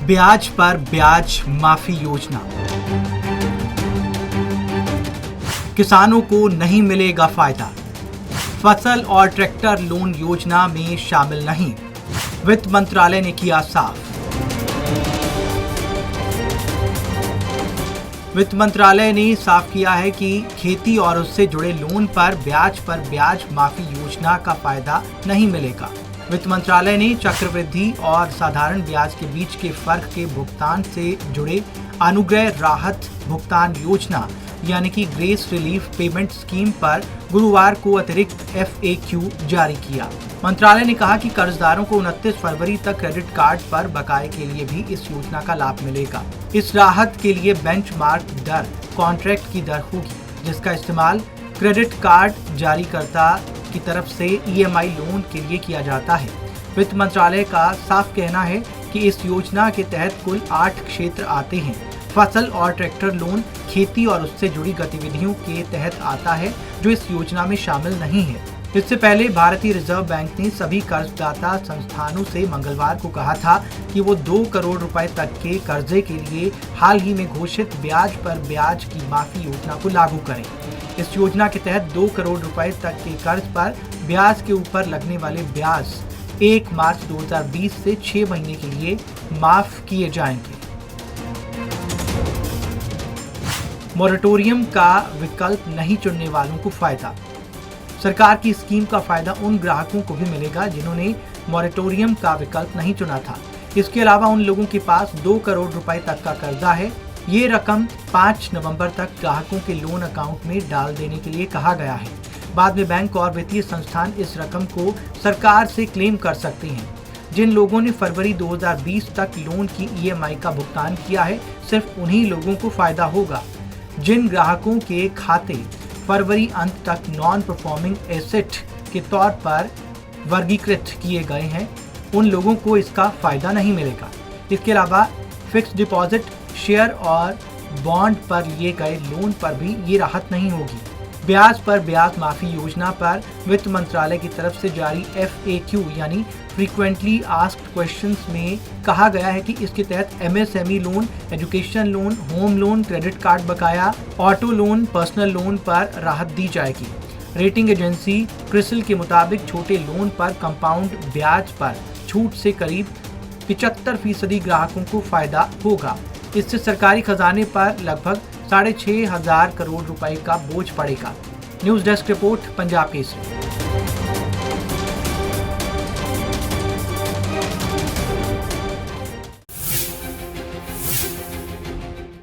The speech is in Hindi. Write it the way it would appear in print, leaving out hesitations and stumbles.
ब्याज पर ब्याज माफी योजना। किसानों को नहीं मिलेगा फायदा। फसल और ट्रैक्टर लोन योजना में शामिल नहीं, वित्त मंत्रालय ने किया साफ। वित्त मंत्रालय ने साफ किया है कि खेती और उससे जुड़े लोन पर ब्याज माफी योजना का फायदा नहीं मिलेगा। वित्त मंत्रालय ने चक्रवृद्धि और साधारण ब्याज के बीच के फर्क के भुगतान से जुड़े अनुग्रह राहत भुगतान योजना यानी कि ग्रेस रिलीफ पेमेंट स्कीम पर गुरुवार को अतिरिक्त FAQ जारी किया। मंत्रालय ने कहा कि कर्जदारों को 29 फरवरी तक क्रेडिट कार्ड पर बकाये के लिए भी इस योजना का लाभ मिलेगा। इस राहत के लिए बेंचमार्क दर कॉन्ट्रैक्ट की दर होगी, जिसका इस्तेमाल क्रेडिट कार्ड जारीकर्ता की तरफ से EMI लोन के लिए किया जाता है। वित्त मंत्रालय का साफ कहना है कि इस योजना के तहत कुल 8 क्षेत्र आते हैं। फसल और ट्रैक्टर लोन खेती और उससे जुड़ी गतिविधियों के तहत आता है, जो इस योजना में शामिल नहीं है। इससे पहले भारतीय रिजर्व बैंक ने सभी कर्जदाता संस्थानों से मंगलवार को कहा था कि वो 2 करोड़ रुपए तक के कर्जे के लिए हाल ही में घोषित ब्याज पर ब्याज की माफी योजना को लागू करें। इस योजना के तहत 2 करोड़ रुपए तक के कर्ज पर ब्याज के ऊपर लगने वाले ब्याज 1 मार्च 2020 से 6 महीने के लिए माफ किए जाएंगे। मोरेटोरियम का विकल्प नहीं चुनने वालों को फायदा। सरकार की स्कीम का फायदा उन ग्राहकों को भी मिलेगा जिन्होंने मोरेटोरियम का विकल्प नहीं चुना था। इसके अलावा उन लोगों के पास 2 करोड़ रुपए तक का कर्जा है। ये रकम 5 नवंबर तक ग्राहकों के लोन अकाउंट में डाल देने के लिए कहा गया है। बाद में बैंक और वित्तीय संस्थान इस रकम को सरकार से क्लेम कर सकते हैं। जिन लोगों ने फरवरी 2020 तक लोन की EMI का भुगतान किया है, सिर्फ उन्हीं लोगों को फायदा होगा। जिन ग्राहकों के खाते फरवरी अंत तक नॉन परफॉर्मिंग एसेट के तौर पर वर्गीकृत किए गए हैं, उन लोगों को इसका फायदा नहीं मिलेगा। इसके अलावा फिक्स्ड डिपॉजिट, शेयर और बॉन्ड पर लिए गए लोन पर भी ये राहत नहीं होगी। ब्याज पर ब्याज माफी योजना पर वित्त मंत्रालय की तरफ से जारी FAQ यानी फ्रीक्वेंटली आस्क्ड क्वेश्चंस में कहा गया है कि इसके तहत MSME loan, education loan, home loan, credit card बकाया, ऑटो लोन, पर्सनल लोन पर राहत दी जाएगी। रेटिंग एजेंसी क्रिसिल के मुताबिक छोटे लोन पर कंपाउंड ब्याज पर छूट से करीब 75% ग्राहकों को फायदा होगा। इससे सरकारी खजाने पर लगभग 6,500 करोड़ रुपए का बोझ पड़ेगा। News desk report, Punjab Kesari.